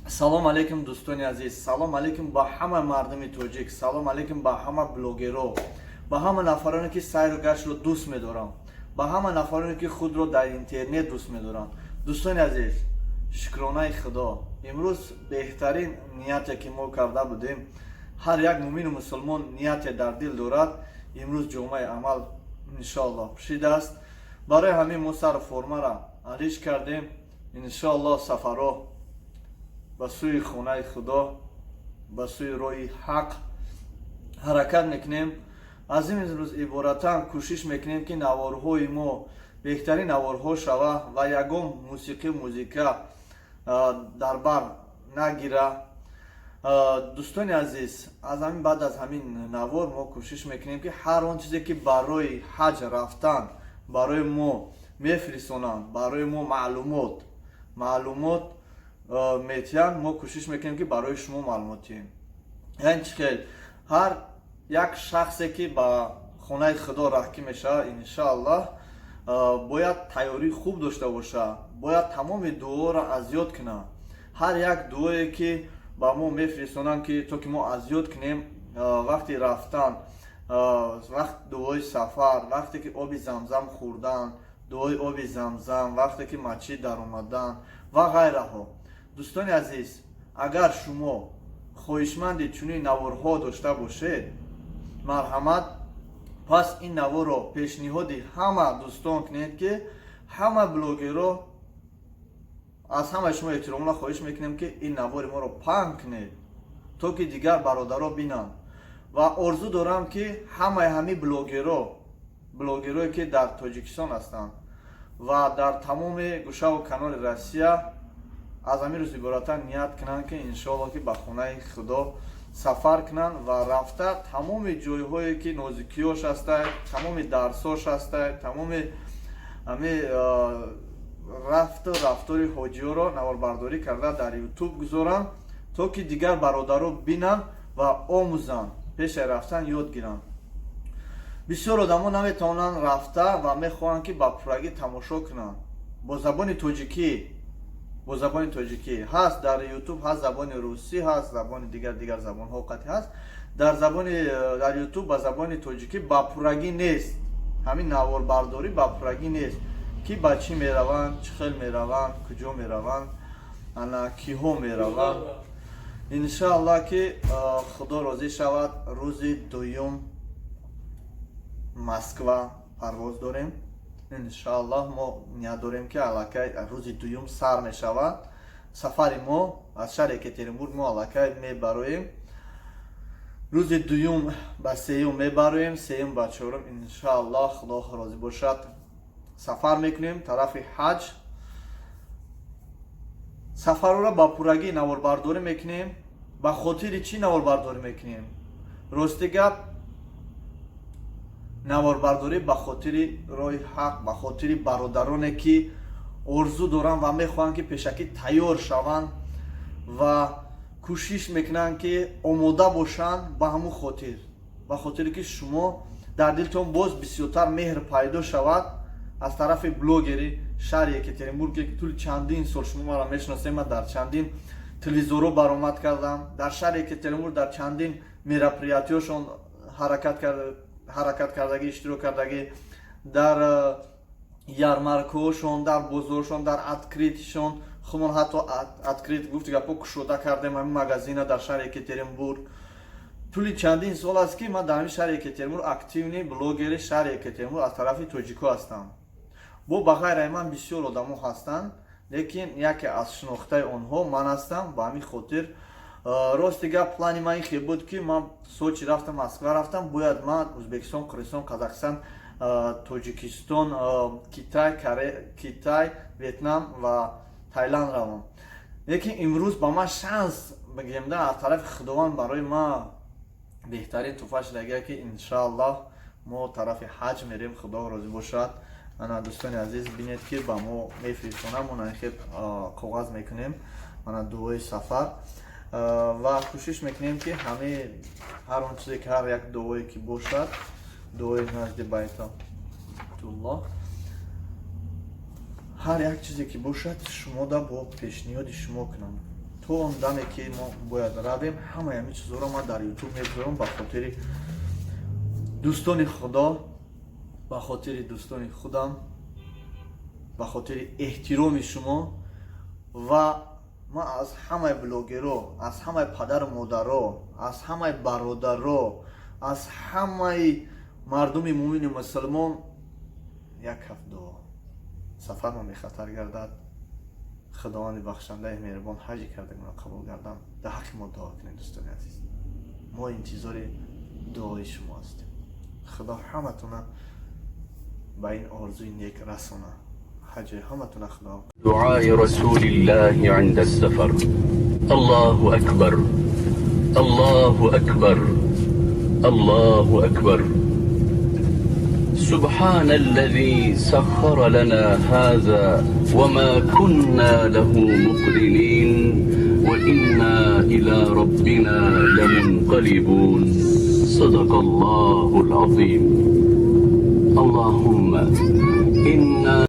салом алейкум дӯстони азиз, салом алейкум ба ҳама мардуми тоҷик, салом алейкум ба ҳама блогерҳо, ба ҳама нафароне ки сайру гаштро дӯст медорам, ба ҳама нафароне ки худро дар интернет дӯст медорам. Дӯстони азиз, шукронаи худо, имрӯз беҳтарин нияте ки мо карда будем, ҳар як муъмину мусулмон нияте дар дил дорад, имрӯз ҷомаи амал иншоаллоҳ пушидааст. Барои ҳамин мо сару формара ариш кардем, иншоаллоҳ сафаро ба сӯи хонаи худо, ба сӯи роҳи ҳақ ҳаракат мекунем. Аз имрӯз иборатан кӯшиш мекунем ки наворҳои мо беҳтарин наворҳо шава ва ягон музика дар бар нагира. Дӯстони азиз, баъд аз ҳамин навор мо кӯшиш мекунем ки ҳар он чизе ки барои ҳаҷ рафтан барои мо мефиристонанд, барои мо маълумот метиҳанд, мо кӯшиш мекунем ки барои шумо маълумот диҳем. яъне чӣ хел ҳар як шахсе ки ба хонаи худо раҳкӣ мешавад, иншоаллоҳ бояд тайёрии хуб дошта бошад, бояд тамоми дуоро аз ёд кунад. ҳар як дуое ки ба мо мефиристонанд ки то ки мо аз ёд кунем, вақти рафтан, дуои сафар, вақте ки оби замзам хӯрдан, дуои оби замзам, вақте ки масҷид даромадан ва ғайраҳо. Дӯстони азиз, агар шумо хоҳишманди чунин наворҳо дошта бошед, марҳамат, пас ин наворро пешниҳоди ҳама дӯстон кунед ки ҳама блогерро, аз ҳамаи шумо эҳтиромона хоҳиш мекунем ки ин навори моро паҳн кунед, то ки дигар бародаро бинанд. Ва орзу дорам ки ҳамаи ҳамин блогерое ки дар Тоҷикистон ҳастанд ва дар тамоми гӯшаву канори Россия аз ҳамин рӯз иборатан ният кунанд ки иншоаллоҳ ки ба хонаи худо сафар кунанд ва рафта тамоми ҷойҳое ки нозикиёш ҳастанд, тамоми дарсош ҳастанд, тамоми ҳамин рафту рафтори ҳоҷиёро наворбардорӣ карда дар ютуб гузоранд, то ки дигар бародаро бинанд ва омӯзанд, пеши рафтан ёд гиранд. Бисёр одамо наметавонанд рафта ва мехоҳанд ки ба пуррагӣ тамошо кунанд бо забони тоҷикӣ ҳаст дар ютуб, ҳаст забони русӣ, ҳаст забони дигар забонҳо қати ҳаст. Дар ютуб ба забони тоҷикӣ ба пуррагӣ нест, ҳамин наворбардорӣ ба пуррагӣ нест ки ба чӣ мераванд, чӣ хел мераванд, куҷо мераванд, киҳо мераванд. Иншоаллоҳ ки худо розӣ шавад, рӯзи дуюм Москва парвоз дорем. иншоаллоҳ мо ният дорем ки аллакай рӯзи дуюм сар мешавад сафари мо аз шаҳри Екатеринбург. Мо аллакай мебароем рӯзи дуюм ба сеюм мебароем, сеюм ба чорум иншоаллоҳ худо розӣ бошад сафар мекунем тарафи ҳаҷ. Сафарро ба пуррагӣ наворбардорӣ мекунем. Ба хотири чӣ наворбардорӣ мекунем? Рости гап, наворбардорӣ ба хотири роҳи ҳақ, ба хотири бародароне ки орзу доранд ва мехоҳанд ки пешакӣ тайёр шаванд ва кӯшиш мекунанд ки омода бошанд ба ҳамун хотир, ба хотире ки шумо дар дилтон боз бисёртар меҳр пайдо шавад аз тарафи блогери шаҳри Екатеринбург ки тӯли чандин сол шумо маро мешиносед. Ман дар чандин телевизорҳо баромад кардам, дар шаҳри Екатеринбург дар чандин мероприятиёшон ҳаракат кардагӣ, иштирок кардагӣ, дар ярмаркаҳошон, дар бозоршон, дар откритишон, худмон ҳатто открит гуфти гапо кушода кардем ҳамин магазина дар шаҳри Екатеринбург. тӯли чандин сол аст ки ман дар ҳамин шаҳри Екатеринбург активни блогери шаҳри Екатеринбург аз тарафи тоҷико ҳастам. бо ба ғайраи ман бисёр одамо ҳастанд, лекин яке аз шинохтаи онҳо ман ҳастам. Ба ҳамин хотир рости гап плани ман ин хел буд ки ман Сочи рафтам, Москва рафтам, бояд ман Ӯзбекистон, Қирғизистон, Қазақстон, Тоҷикистон, Китай, Ветнам ва Таиланд равам. Лекин имрӯз ба ман шанс гирифта аз тарафи худованд барои ман беҳтарин тӯҳфа шудагия ки иншоаллоҳ мо тарафи ҳаҷ мерем, худо розӣ бошад. ана дӯстони азиз бинед ки ба мо мефиристонам, мо хел коғаз мекунем ана дуои сафар ва кӯшиш мекунем ки ҳар он чизе ки ҳар як дуое ки бошад, дуои назди Байтуллоҳ, ҳар як чизе ки бошад шумода бо пешниҳоди шумо кунам. то он даме ки мо бояд равем ҳамаи ҳамин чизоро ман дар ютуб мегузорам ба хотири дӯстони худо, ба хотири дӯстони худам, ба хотири эҳтироми шумо. Ва ман аз ҳамаи блогеро, аз ҳамаи падару модаро, аз ҳамаи бародаро, аз ҳамаи мардуми муъмини мусулмон як ҳафт дуо. сафарма мехатар гардад, худованди бахшандаи меҳрубон ҳаҷи кардагиро қабул гардам. дар ҳаққи мо дуо кунед дӯстони азиз. мо интизори дуои шумо ҳастем. худо ҳаматона ба ин орзуи нек расона. ҳаҷи ҳаматона худо. دعاء رسول الله عند السفر. الله أكبر الله أكبر الله أكبر. سبحان الذي سخر لنا هذا وما كنا له مقرنين وإنا إلى ربنا لمنقلبون. صدق الله العظيم. اللهم